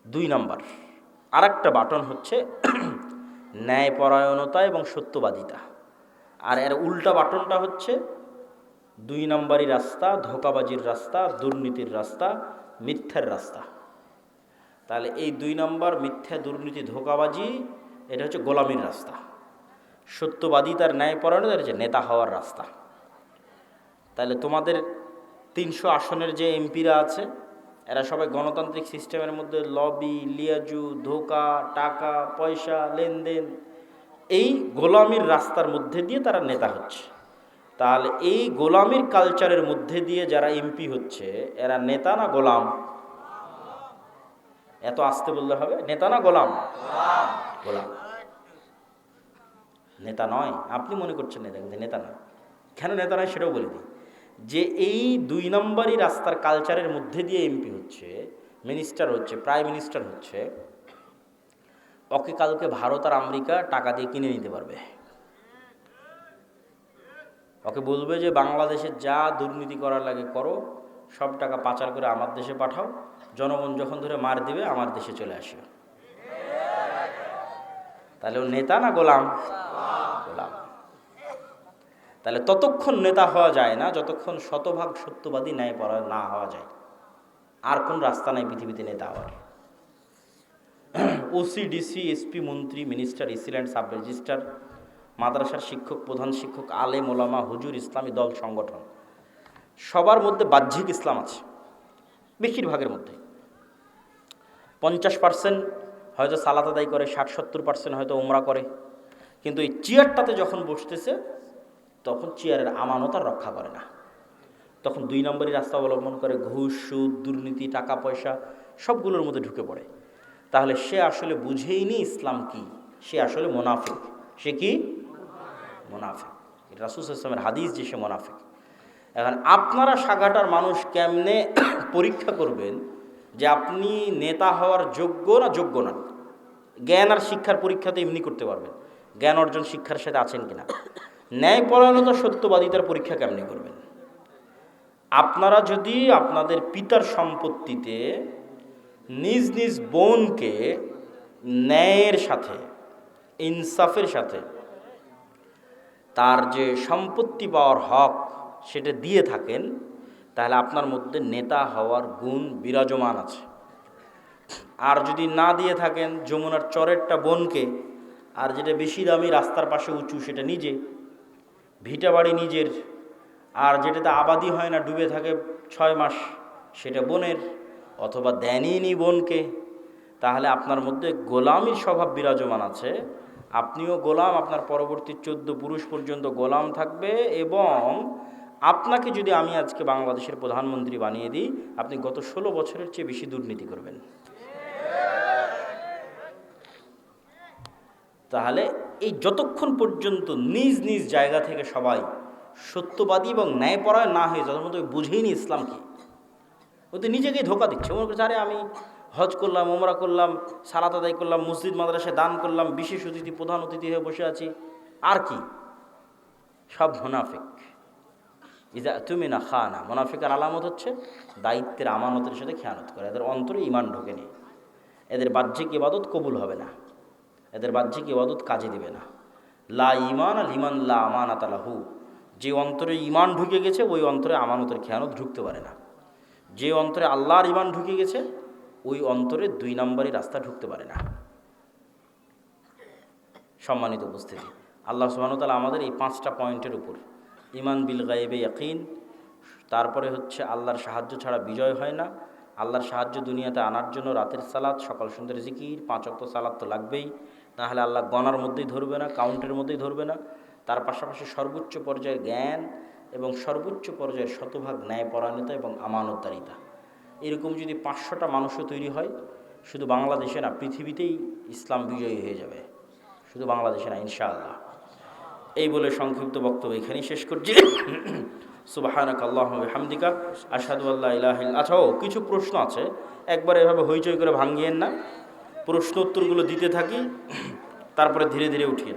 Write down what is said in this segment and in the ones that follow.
2 number আরেকটা button হচ্ছে ন্যায়পরায়ণতা এবং সত্যবাদিতা। আর এর উল্টা বাটনটা হচ্ছে 2 নাম্বারি রাস্তা, ধোঁকাবাজির রাস্তা, দুর্নীতির রাস্তা, মিথ্যার রাস্তা। তাহলে এই 2 নাম্বার মিথ্যা, দুর্নীতি, ধোঁকাবাজি, এটা হচ্ছে গোলামির রাস্তা। সত্যবাদিতার ন্যায়পরায়ণতা এটা হচ্ছে নেতা হওয়ার রাস্তা। তাহলে তোমাদের 300 আসনের যে এমপিরা আছে, এরা সবাই গণতান্ত্রিক সিস্টেমের মধ্যে লবি, লিয়াজু, ধোঁকা, টাকা পয়সা, লেনদেন, এই গোলামির রাস্তার মধ্যে দিয়ে তারা নেতা হচ্ছে। তাহলে এই গোলামির কালচারের মধ্যে দিয়ে যারা এমপি হচ্ছে, এরা নেতা না গোলাম? এত আস্তে বললে হবে? নেতা না গোলাম? গোলাম। নেতা নয়। আপনি মনে করছেন নেতা, কিন্তু নেতা নয়। কেন নেতা নয় সেটাও বলে দিই। যে এই 2 নম্বরই রাস্তার কালচারের মধ্যে দিয়ে এমপি হচ্ছে, মিনিস্টার হচ্ছে, প্রাইম মিনিস্টার হচ্ছে, ওকে কালকে ভারত আর আমেরিকা টাকা দিয়ে কিনে নিতে পারবে। ওকে বলবে যে বাংলাদেশে যা দুর্নীতি করার লাগে করো, সব টাকা পাচার করে আমার দেশে পাঠাও, জনগণ যখন ধরে মার দিবে আমার দেশে চলে আসিও। তাহলে ও নেতা না গোলাম? গোলাম। তাহলে ততক্ষণ নেতা হওয়া যায় না যতক্ষণ শতভাগ সত্যবাদী ন্যায়পরায়ণ না হওয়া যায়। আর কোন রাস্তা নাই পৃথিবীতে নেতা হওয়ার। ওসি, ডিসি, এসপি, মন্ত্রী, মিনিস্টার, রেসিডেন্ট, সাব রেজিস্ট্রার, মাদ্রাসার শিক্ষক, প্রধান শিক্ষক, আলেম ওলামা, হুজুর, ইসলামী দল সংগঠন, সবার মধ্যে বাহ্যিক ইসলাম আছে। বেশিরভাগের মধ্যে 50% হয়তো সালাত আদায় করে, 60-70% হয়তো উমরা করে। কিন্তু এই চেয়ারটাতে যখন বসতেছে, তখন চেয়ারের আমানত আর রক্ষা করে না। তখন 2 নম্বরই রাস্তা অবলম্বন করে, ঘুষ, সুদ, দুর্নীতি, টাকা পয়সা সবগুলোর মধ্যে ঢুকে পড়ে। তাহলে সে আসলে বুঝেইনি ইসলাম কি, সে আসলে মোনাফিক। সে কি? মোনাফিক। এটা রাসূল সাল্লাল্লাহু আলাইহি ওয়াসাল্লামের হাদিস যে সে মোনাফিক। এখন আপনারা সাগাটার মানুষ কেমনে পরীক্ষা করবেন যে আপনি নেতা হওয়ার যোগ্য না যোগ্য না? জ্ঞান আর শিক্ষার পরীক্ষাতে এমনি করতে পারবেন, জ্ঞান অর্জন শিক্ষার সাথে আছেন কিনা। ন্যায়পরায়ণতা, সত্যবাদিতার পরীক্ষা কেমনে করবেন? আপনারা যদি আপনাদের পিতার সম্পত্তিতে নিজ নিজ বোনকে ন্যায়ের সাথে, ইনসাফের সাথে তার যে সম্পত্তি পাওয়ার হক সেটা দিয়ে থাকেন, তাহলে আপনার মধ্যে নেতা হওয়ার গুণ বিরাজমান আছে। আর যদি না দিয়ে থাকেন, যমুনার চরেরটা বোনকে, আর যেটা বেশি দামি রাস্তার পাশে উঁচু সেটা নিজে, ভিটা বাড়ি নিজের, আর যেটাতে আবাদি হয় না, ডুবে থাকে 6 মাস, সেটা বোনের, অথবা দেনইনি বোনকে, তাহলে আপনার মধ্যে গোলামির স্বভাব বিরাজমান আছে। আপনিও গোলাম, আপনার পরবর্তী 14 পুরুষ পর্যন্ত গোলাম থাকবে। এবং আপনাকে যদি আমি আজকে বাংলাদেশের প্রধানমন্ত্রী বানিয়ে দিই, আপনি গত 16 বছরের চেয়ে বেশি দুর্নীতি করবেন। তাহলে এই যতক্ষণ পর্যন্ত নিজ নিজ জায়গা থেকে সবাই সত্যবাদী এবং ন্যায়পরায়ণ না হয়ে, যতক্ষণ তো বুঝেইনি ইসলাম কি, ও তো নিজেকেই ধোকা দিচ্ছে। মনে করছে আরে আমি হজ করলাম, ওমরা করলাম, সালাত আদায় করলাম, মসজিদ মাদ্রাসায় দান করলাম, বিশেষ অতিথি, প্রধান অতিথি হয়ে বসে আছি, আর কি? সব মুনাফিক। ইজা তুমি না খানা, মুনাফিকের আলামত হচ্ছে দায়িত্বের আমানতের সাথে খেয়ানত করে। এদের অন্তরে ঈমান ঢোকেনি, এদের বাহ্যিক ইবাদত কবুল হবে না, এদের বাহ্যিক ইবাদত কাজে দিবে না। লা ঈমান আল ঈমান লা আমানাত লাহু। যে অন্তরে ঈমান ঢুকে গেছে, ওই অন্তরে আমানতের খেয়ানত ঢুকতে পারে না। যে অন্তরে আল্লাহর ঈমান ঢুকে গেছে, ওই অন্তরে 2 নম্বরই রাস্তা ঢুকতে পারে না। সম্মানিত উপস্থিতি, আল্লাহ সুবহানাহু ওয়া তাআলা আমাদের এই 5টা পয়েন্টের উপর, ঈমান বিল গায়বে ইয়াকিন, তারপরে হচ্ছে আল্লাহর সাহায্য ছাড়া বিজয় হয় না, আল্লাহর সাহায্য দুনিয়াতে আনার জন্য রাতের সালাত, সকাল সন্ধ্যের জিকির, 5 ওয়াক্ত সালাত তো লাগবেই, নাহলে আল্লাহ গণার মধ্যেই ধরবে না, কাউন্টের মধ্যেই ধরবে না। তার পাশাপাশি সর্বোচ্চ পর্যায়ের জ্ঞান এবং সর্বোচ্চ পর্যায়ের শতভাগ ন্যায়পরায়ণতা এবং আমানতদারিতা। এরকম যদি 500টা মানুষও তৈরি হয়, শুধু বাংলাদেশে না, পৃথিবীতেই ইসলাম বিজয়ী হয়ে যাবে, শুধু বাংলাদেশে না, ইনশাআল্লাহ। এই বলে সংক্ষিপ্ত বক্তব্য এখানেই শেষ করছি। সুবহানাক আল্লাহুম্মা ওয়া বিহামদিকা আশহাদু আল্লা ইলাহা ইল্লা। আচ্ছা, কিছু প্রশ্ন আছে, একবার এভাবে হইচই করে ভাঙিয়েন না, প্রশ্ন উত্তরগুলো দিতে থাকি, তারপরে ধীরে ধীরে উঠিয়ে।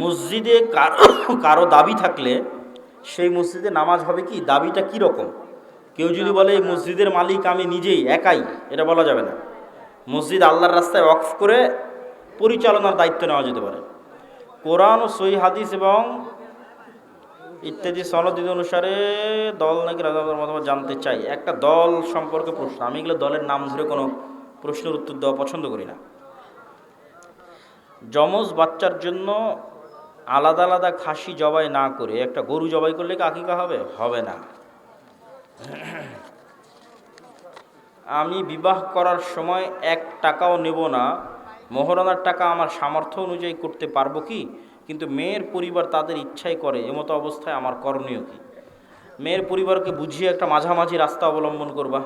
মসজিদে কারো দাবি থাকলে সেই মসজিদে নামাজ হবে কি? দাবিটা কি রকম? কেউ যদি বলে এই মসজিদের মালিক আমি নিজেই একাই, এটা বলা যাবে না। মসজিদ আল্লাহর রাস্তায় ওয়াকফ করে পরিচালনার দায়িত্ব নেওয়া যেতে পারে। কোরআন ও সহিহ হাদিস এবং ইত্যাদি সনদ অনুসারে দল নাকি রাজাদের মতামত জানতে চাই। একটা দল সম্পর্কে প্রশ্ন, আমি এগুলো দলের নাম ধরে কোনো প্রশ্নের উত্তর দেওয়া পছন্দ করি না। যমজ বাচ্চার জন্য আলাদা আলাদা খাসি জবাই না করে একটা গরু জবাই করলে কি আকিকা হবে? হবে না। আমি বিবাহ করার সময় 1 টাকাও নেব না, মোহরানার টাকা আমার সামর্থ্য অনুযায়ী করতে পারবো কি? কিন্তু মেয়ের পরিবার তাদের ইচ্ছাই করে, এমতো অবস্থায় আমার করণীয় কি? মেয়ের পরিবারকে বুঝিয়ে একটা মাঝামাঝি রাস্তা অবলম্বন করবা,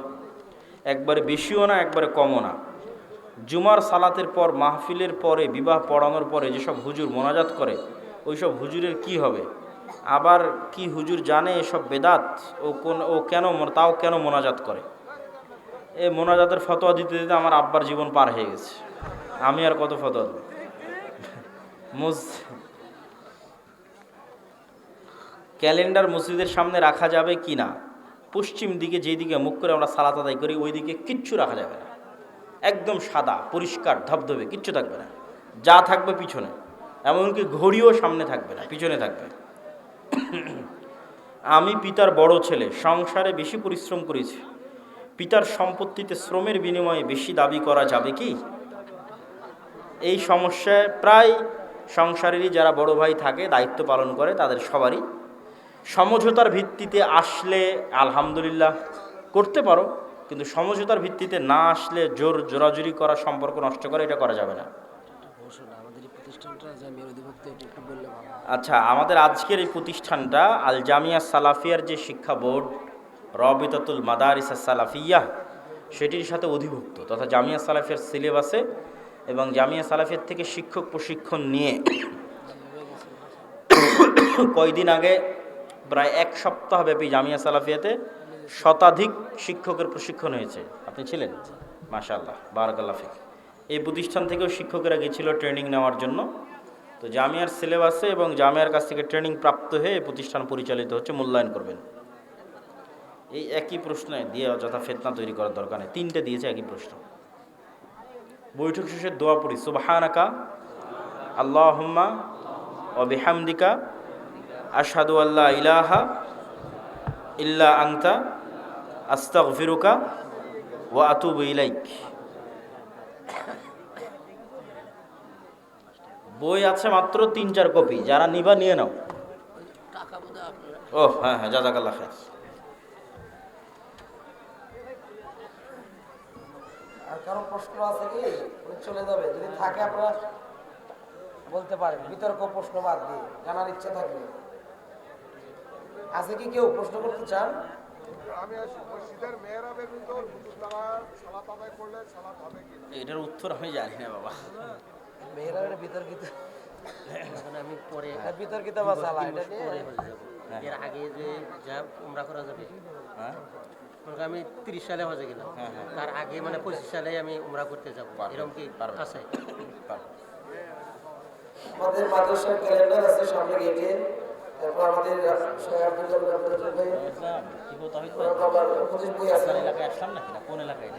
একবারে বেশিও না একবারে কমও না। জুমার সালাতের পর মাহফিলের পরে বিবাহ পড়ানোর পরে যেসব হুজুর মোনাজাত করে ওইসব হুজুরের কি হবে? আবার কি হুজুর জানে এসব বেদাত? তাও কেন মোনাজাত করে? এই মোনাজাতের ফতোয়া দিতে দিতে আমার আব্বার জীবন পার হয়ে গেছে, আমি আর কত ফতোয়া দেব? ক্যালেন্ডার মসজিদের সামনে রাখা যাবে কি না? পশ্চিম দিকে যেদিকে মুখ করে আমরা সালাত আদায় করি ওই দিকে কিচ্ছু রাখা যাবে না, একদম সাদা পরিষ্কার ধবধবে, কিচ্ছু থাকবে না, যা থাকবে পিছনে। এমনকি ঘড়িও সামনে থাকবে না, পিছনে থাকবে। আমি পিতার বড় ছেলে, সংসারে বেশি পরিশ্রম করেছি, পিতার সম্পত্তিতে শ্রমের বিনিময়ে বেশি দাবি করা যাবে কি? এই সমস্যায় প্রায় সংসারেরই যারা বড় ভাই থাকে, দায়িত্ব পালন করে, তাদের সবারই সমঝোতার ভিত্তিতে আসলে আলহামদুলিল্লাহ করতে পারো, কিন্তু সমঝোতার ভিত্তিতে না আসলে জোরাজুরি করা, সম্পর্ক নষ্ট করে, এটা করা যাবে না। আচ্ছা, আমাদের আজকের এই প্রতিষ্ঠানটা আল জামিয়া সালাফিয়ার যে শিক্ষা বোর্ড, রবিতাতুল মাদারিস সালাফিয়া, সেটির সাথে অধিভুক্ত, তথা জামিয়া সালাফিয়ার সিলেবাসে এবং জামিয়া সালাফিয়ার থেকে শিক্ষক প্রশিক্ষণ নিয়ে কয়দিন আগে প্রায় 1 সপ্তাহ ব্যাপী জামিয়া সালাফিয়াতে শতাধিক শিক্ষকের প্রশিক্ষণ হয়েছে। আপনি ছিলেন? মাশাআল্লাহ, বারাকাল্লাহ ফিক। এই প্রতিষ্ঠান থেকেও শিক্ষকেরা গিয়েছিল ট্রেনিং নেওয়ার জন্য। তো জামিয়ার সিলেবাসে এবং জামিয়ার কাছ থেকে ট্রেনিং প্রাপ্ত হয়ে এই প্রতিষ্ঠান পরিচালিত হচ্ছে, মূল্যায়ন করবেন। এই একই প্রশ্নে দিয়ে যথা ফিতনা তৈরি করার দরকার নেই, 3টে দিয়েছে একই প্রশ্ন। বৈঠক শেষে দোয়া পড়ি, সুবহানাকা আল্লাহুম্মা ওয়া বিহামদিকা আশহাদু আল্লা ইলাহা ইল্লা আনতা আস্তাগফিরুকা ওয়া আতুবু ইলাইক। বই আছে মাত্র 3-4 কপি, যারা নিবা নিয়ে নাও। ও হ্যাঁ হ্যাঁ, জাযাকাল্লাহ খাইর। আর কারো প্রশ্ন আছে কি? চলে যাবে, যদি থাকে আপনারা বলতে পারেন, বিতর্ক প্রশ্ন বাদ দিয়ে জানার ইচ্ছা থাকলে। আছে কি কেউ প্রশ্ন করতে চান? এটার উত্তর আমি জানি না বাবা। মেহরাবের বিতর্কিত, আমি পরে বিতর্কিত মাসালা, এটা নিয়ে এর আগে যে যা উমরা করা যাবে, হ্যাঁ, আমি 30 সালে হজে গেলাম, তার আগে মানে 25 সালে আমি উমরা করতে যাব, এরকম কি আছে? আমাদের মাদ্রাসার ক্যালেন্ডার আছে সামনে গেটে। তারপর আমাদের এলাকায় আসলাম নাকি না কোন এলাকায়?